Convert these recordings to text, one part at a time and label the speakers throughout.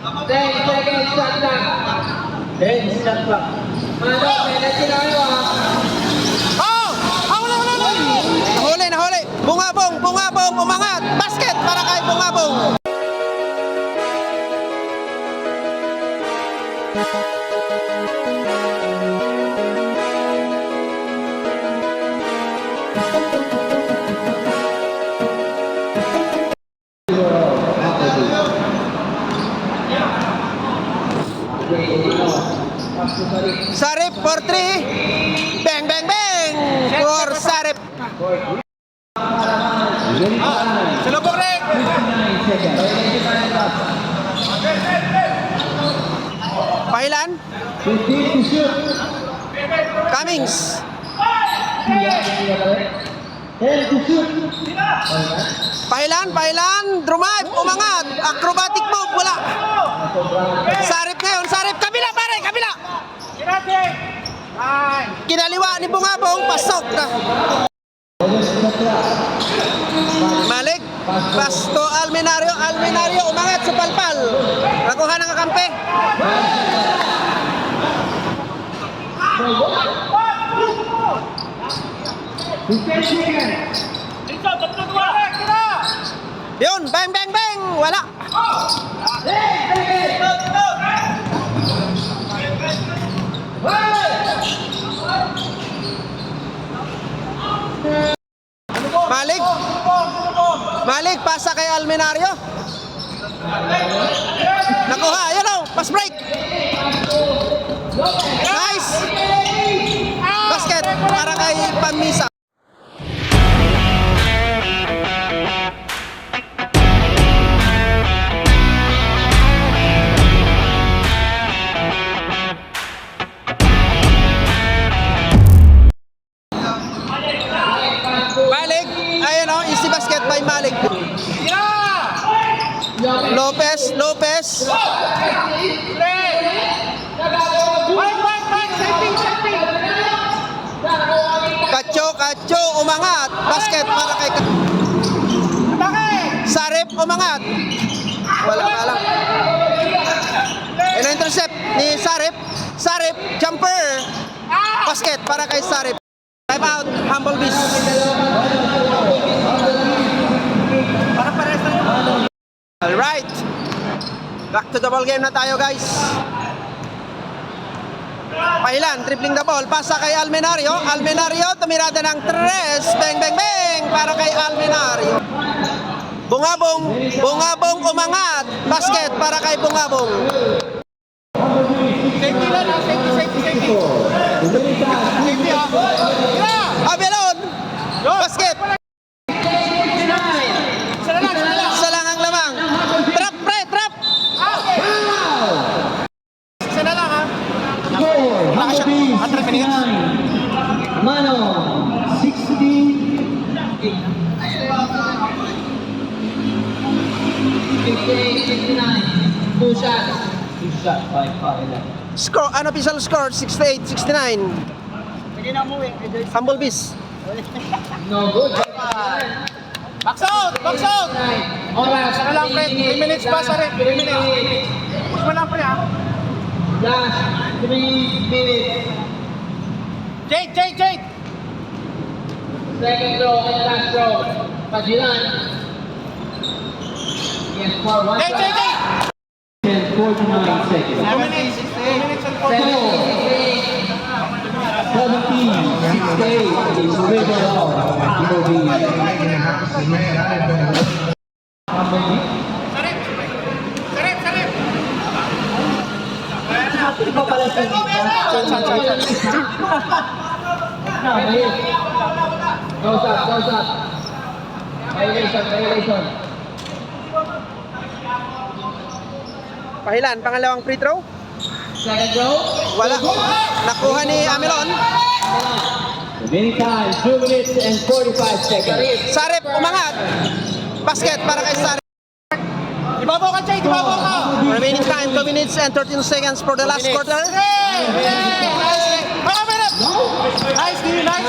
Speaker 1: 10 seconds shot clock. 10 shot clock. Mano, penalty na kayo ah.
Speaker 2: Oh! Wala! Nahuli! Bungabong, umangat! Basket para kay Bungabong! Sarip for 3. Bang! For Sarip. Salubog rin. Pailan? Cummings. Pailan. Drive, umangat. Acrobatic move, wala. Sarip ngayon. Kabila, pare, kabila. Kinaliwa ni Bungabong, pasok na. Malik, Pasto Almenario, umangat sa palpal. Nakuha ng kakampi. Yun, bang, wala. Malik, pasa kay Almenario. Nakuha, yun o, pass break. Nice. Basket para kay Pamisa. Malik, ayun o, easy basket by Malik. Lopez. Kacho, umangat. Basket para kay Sarip, umangat. Wala. Intercept ni Sarip, jumper. Basket para kay Sarip. Time out, Humble Beast. Alright. Back to the ball game na tayo, guys. Pailan, tripling the ball. Pasa kay Almenario, tumirada ng 3. Bang! Para kay Almenario. Bungabong umangat. Basket para kay Bungabong. Safety lang, safety. Abelon. Basket. Isa lang ang lamang. Trap. Isa na lang ha. Wala siya. 100 minutes.
Speaker 1: Mano, 60. 58-59. 2 shots. 2 shots by Pailan.
Speaker 2: Score, unofficial score 68-69. Humble Beast.
Speaker 1: No good.
Speaker 2: Box out.
Speaker 1: Oras.
Speaker 2: Saka lang, pre. 3 minutes pa sa rin. 3 minutes. Push mo lang, pre, ha?
Speaker 1: Last 3 minutes.
Speaker 2: Jade.
Speaker 1: Second row and last row. Pajilan. Yes, for 1
Speaker 2: Jade.
Speaker 1: 49 seconds.
Speaker 2: 2 minutes. 2 minutes and 4 minutes.
Speaker 1: 17, 68 is river off.
Speaker 2: Sarip.
Speaker 1: Di ba pala sa Goes up. Violation.
Speaker 2: Pahilan, pangalawang free throw.
Speaker 1: Second row.
Speaker 2: Wala. Nakuha ni Amelon.
Speaker 1: Remaining time, 2 minutes and 45 seconds.
Speaker 2: Sarip, umangat. Basket para kay Sarip. Ibabaw ka, Jade. Remaining time, 2 minutes and 13 seconds for the last quarter. Nice.
Speaker 1: Pahilan.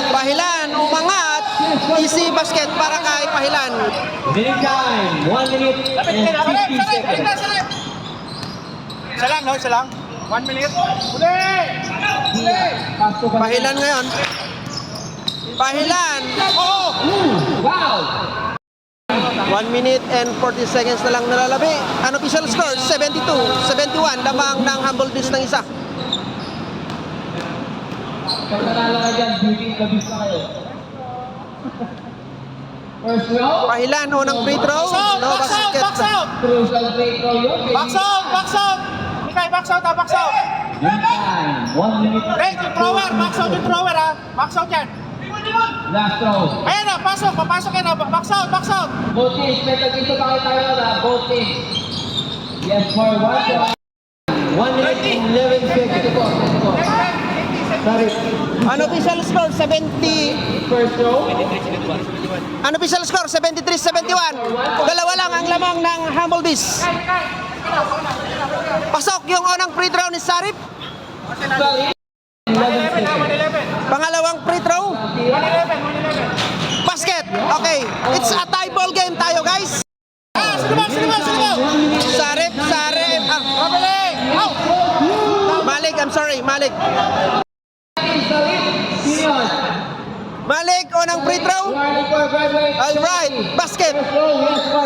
Speaker 2: Pahilan, umangat. Easy basket para kay Pahilan.
Speaker 1: Winning time, 1 minute and 50 seconds.
Speaker 3: Isa lang, no? Isa lang. 1 minute. Uli!
Speaker 1: Pasok ka.
Speaker 2: Pahilan ngayon. Pahilan.
Speaker 3: Oo!
Speaker 1: Wow!
Speaker 2: 1 minute and 40 seconds na lang nalalabi. Unofficial score, 72-71. Lamang ng Humble Beast ng isa.
Speaker 1: Pag nanalo ka dyan, beauty kabis na kayo. First row,
Speaker 2: Pahilan, unang free throw.
Speaker 3: Box out!
Speaker 2: No
Speaker 3: Box out!
Speaker 2: basket.
Speaker 3: Box out!
Speaker 1: crucial free throw yun.
Speaker 3: Box out! Box out! Mikay, box out ha! Box out!
Speaker 1: Winning time, 1 minute.
Speaker 3: Hey, yung thrower! Box out yung thrower ha! Box out yan!
Speaker 1: Last throw.
Speaker 3: Ayan na! Pasok! Papasok yan ha! Box out! Box out!
Speaker 1: Both teams, may tag-isa pa kayo tayo na. Both teams. Yes, for 1 point. 1 minute and 11 seconds. Sorry.
Speaker 2: Unofficial score, 70.
Speaker 1: First row.
Speaker 2: Unofficial score, 73-71. Dalawa lang ang lamang ng Humble Beast. Pasok yung unang free throw ni Sarip.
Speaker 1: Sorry. 11 seconds.
Speaker 2: Pangalawang free throw.
Speaker 3: 111!
Speaker 2: Basket. Okay. It's a tie ball game tayo, guys.
Speaker 3: Ah! Sino ba? Sino ba? Sino ba?
Speaker 2: Sarip.
Speaker 3: Kabili! Out!
Speaker 2: Malik, I'm sorry. Malik.
Speaker 1: Sorry. Senior.
Speaker 2: Malik, unang free throw. Alright. Basket.
Speaker 1: First row, yes, for.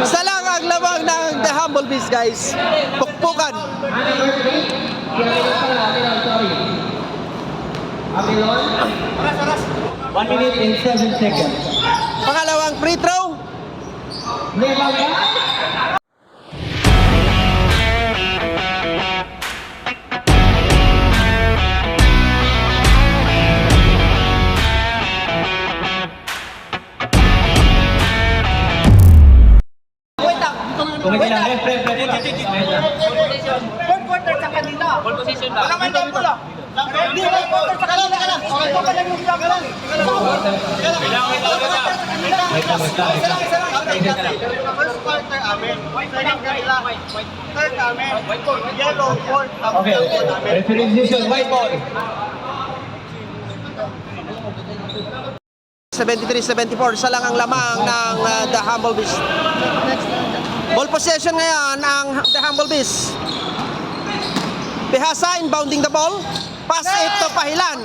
Speaker 2: Isa lang ang lamang ng The Humble Beast, guys. Pukpukan.
Speaker 1: Sorry. Amelon.
Speaker 3: Oras, oras!
Speaker 1: 1 minute and 7 seconds.
Speaker 2: Pangalawang free throw.
Speaker 1: Never
Speaker 3: Fourth quarter sa kanila. Ball position ba? Wala may double ah. Hindi, fourth quarter sa kanila. Okay, pa lang yung double lang. First quarter amin. Second kanila. Third amin. Yellow, fourth.
Speaker 1: Okay, referee decision, white ball.
Speaker 2: 73-74. Isa lang ang lamang ng The Humble Beast. Ball possession ngayon ang The Humble Beast. Behasa inbounding the ball. Pass it to Pahilan.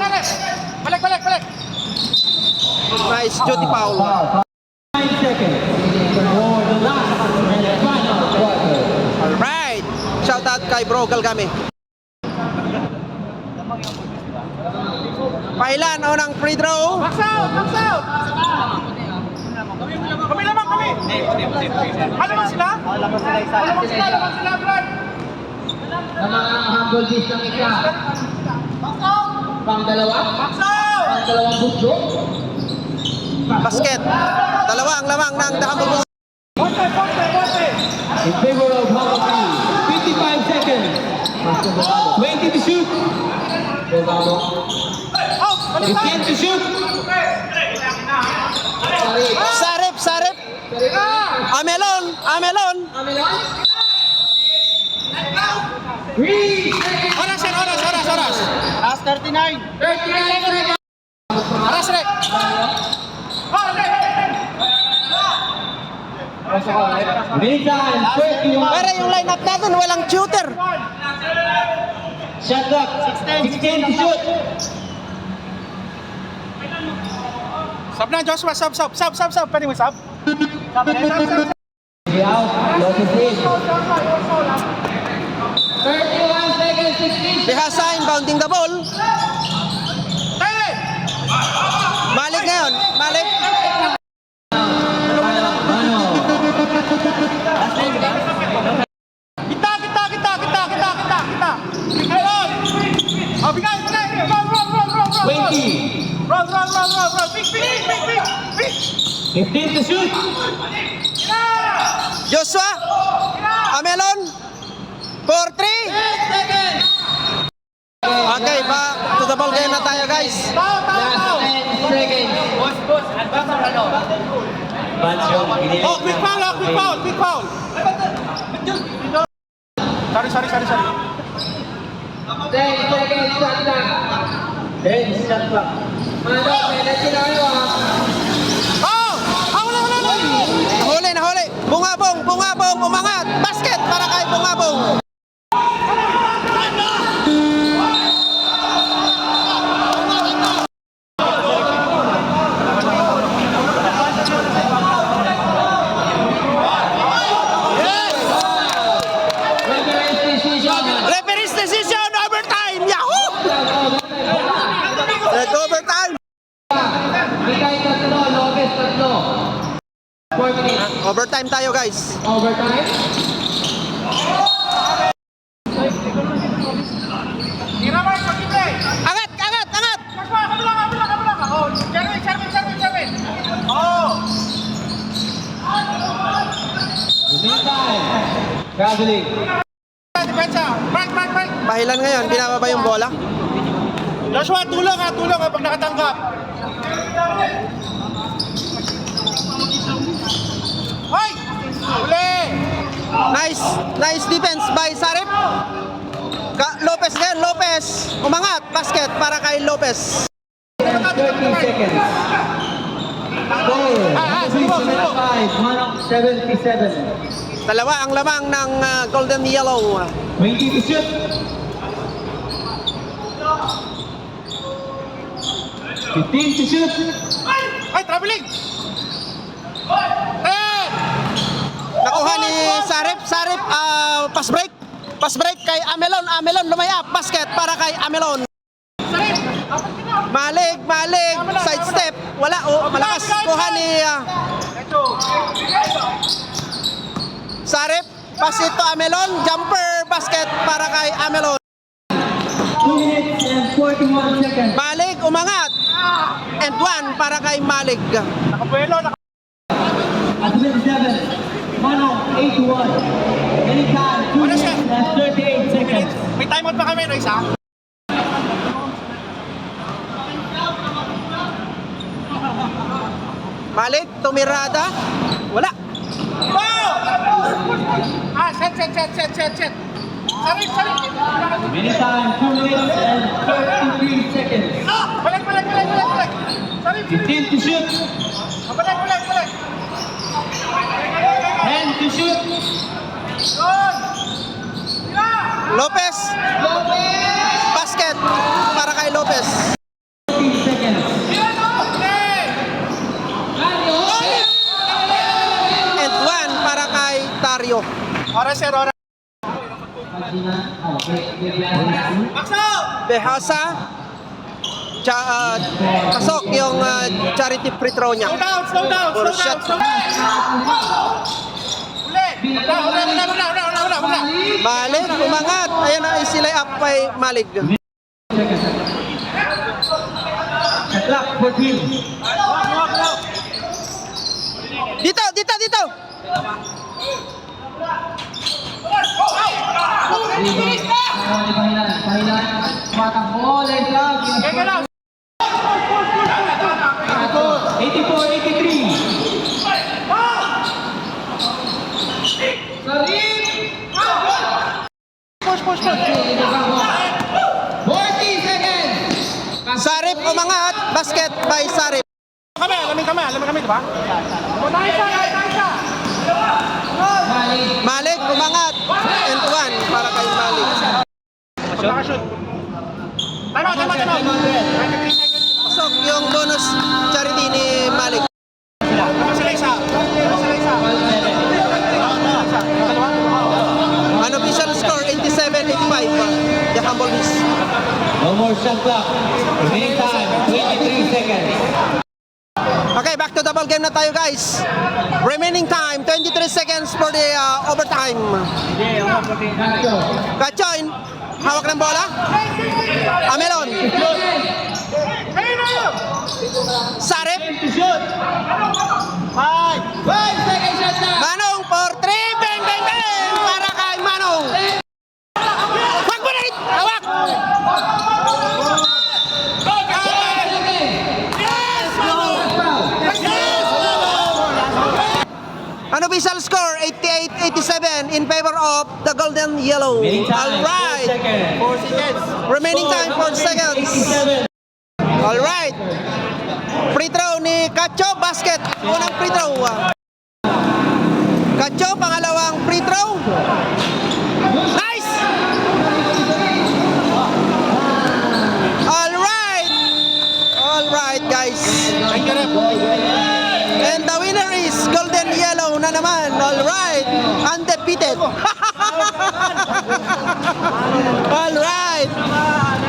Speaker 3: Balik, balik, balik.
Speaker 2: Nice duty foul.
Speaker 1: 9 seconds for the last and final quarter.
Speaker 2: Alright. Shout out kay Bro Galgame. Pahilan, unang free throw.
Speaker 3: Box out! Box out! Kami naman, kami! Ano naman sila? Ano naman sila? Ano naman sila, Brad?
Speaker 1: Sa mga humble beast ng isa.
Speaker 3: Box out!
Speaker 1: Pang dalawa.
Speaker 3: Box out!
Speaker 1: Pang dalawang bugso.
Speaker 2: Basket. Dalawa ang lamang ng The Humble Beast.
Speaker 3: Ponte, ponte, ponte!
Speaker 1: In favor of Humble Beast. 55 seconds. 20 to shoot. Bogamo.
Speaker 3: Out! Balik
Speaker 1: 15 to shoot.
Speaker 2: Sarip. Amelon.
Speaker 3: Oras yan, oras! Last 39!
Speaker 1: 39 seconds.
Speaker 3: Oras, Rek!
Speaker 1: Meantime, 31.
Speaker 2: Para yung lineup natin, walang shooter.
Speaker 1: Shot clock. 16 to shoot.
Speaker 3: Sub na, Joshua! Sub! Pwede mo sub?
Speaker 1: Be out. Losses in. 31 seconds, 16.
Speaker 2: Behasa inbounding the ball.
Speaker 3: Hey!
Speaker 2: Malik ngayon. Malik.
Speaker 3: Kita! Ayun! Oh, bigay! Roll!
Speaker 1: 20.
Speaker 3: Roll! Pick!
Speaker 1: 15 to shoot.
Speaker 2: Joshua. Amelon. For 3. Okay, back to the ball game na tayo, guys.
Speaker 3: Tao!
Speaker 1: 10 seconds.
Speaker 3: Oh, quick foul! Sorry.
Speaker 1: 10 seconds, shot clock. 10 shot clock. Mano, penalty na kayo ah.
Speaker 2: umangat, basket para kay Bungabong. Referee's decision, overtime, yahoo! Overtime.
Speaker 1: Mikay tatlo, Lopez tatlo. 4 minutes.
Speaker 2: Overtime tayo guys.
Speaker 1: Overtime.
Speaker 3: Tira mo, pag-ibig.
Speaker 2: Angat, angat, angat!
Speaker 3: Kabilang. Oh, Sherwin. Oh.
Speaker 1: Meantime. Traveling.
Speaker 3: Depensa. Mark.
Speaker 2: Pahilan ngayon, binababa yung bola.
Speaker 3: Joshua, tulong ha pag nakatanggap. Hoy! Uli!
Speaker 2: Nice defense by Sarip. Lopez ngayon, Lopez. Umangat, basket para kay Lopez.
Speaker 1: 30 seconds. Score.
Speaker 3: Subo.
Speaker 1: 77.
Speaker 2: Dalawa ang lamang ng Golden Yellow.
Speaker 1: 20 to shoot. 15 to shoot.
Speaker 3: Ay, traveling!
Speaker 2: Nakuha ni Sarip, pass break kay Amelon lumayap, basket para kay Amelon. Malig, side step, wala, malakas, kuha ni Sarip, pass ito Amelon, jumper, basket para kay Amelon.
Speaker 1: 2 minutes and 41 seconds.
Speaker 2: Malig, umangat, and 1 para kay Malig.
Speaker 3: Nakabuelo,
Speaker 1: At 27. Manong 81. Anytime. 2 minutes and 38 seconds.
Speaker 3: May timeout pa kami, no, isa?
Speaker 2: Malig, tumirada, wala.
Speaker 3: Wow! Set. Sarip.
Speaker 1: Anytime. 2 minutes and 33 seconds.
Speaker 3: Balik. Sarip.
Speaker 1: 15 to shoot.
Speaker 3: Balik.
Speaker 1: 10 to shoot.
Speaker 3: Yun!
Speaker 2: Lopez, basket para kay Lopez.
Speaker 1: 15 seconds.
Speaker 2: And 1 para kay Tario.
Speaker 3: Oras. Maxo!
Speaker 2: Behasa, pasok yung charity free throw niya.
Speaker 3: Slow down.
Speaker 2: Puro shot.
Speaker 3: Uli! Una.
Speaker 2: Malig, umangat. Ayan na, isilay up kay Malig.
Speaker 1: Clock 14.
Speaker 2: Dito.
Speaker 1: Pahilan. Matakbo. Let's go.
Speaker 3: Kaya lang.
Speaker 1: 84-83.
Speaker 3: Push.
Speaker 1: 40 seconds.
Speaker 2: Sarip, umangat. Basket by Sarip.
Speaker 3: Alamin kami, di ba? Naisa!
Speaker 2: Malig, umangat. And 1 para kay Malig.
Speaker 3: Pagkakashoot. Time out. 93 seconds.
Speaker 2: Pasok yung bonus charity ni Malig.
Speaker 3: Sila isa.
Speaker 2: Unofficial score, 87-85. The Humble Bees.
Speaker 1: No more shot clock. Remaining time, 23 seconds.
Speaker 2: Okay, back to the ball game na tayo guys. Remaining time, 23 seconds for the overtime. Kachoin, hawak ng bola. Amelon. Sarip. Manong for 3. Bang! Para kay Manong. Wag mo na hit. Hawak. Unofficial score 88-87 in favor of the Golden Yellow.
Speaker 1: Remaining time,
Speaker 2: All right.
Speaker 1: 4 seconds.
Speaker 2: Remaining time 4 seconds.
Speaker 1: 87.
Speaker 2: All right. Free throw ni Cacho, basket. Unang free throw. Gacho, pangalawang free throw. Nice! All right, guys. And the winner is Golden Yellow na naman. All right, undefeated. All right.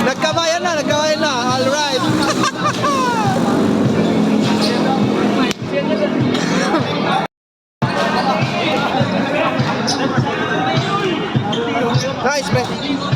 Speaker 2: Nagkabayan na. All right. Nice, man.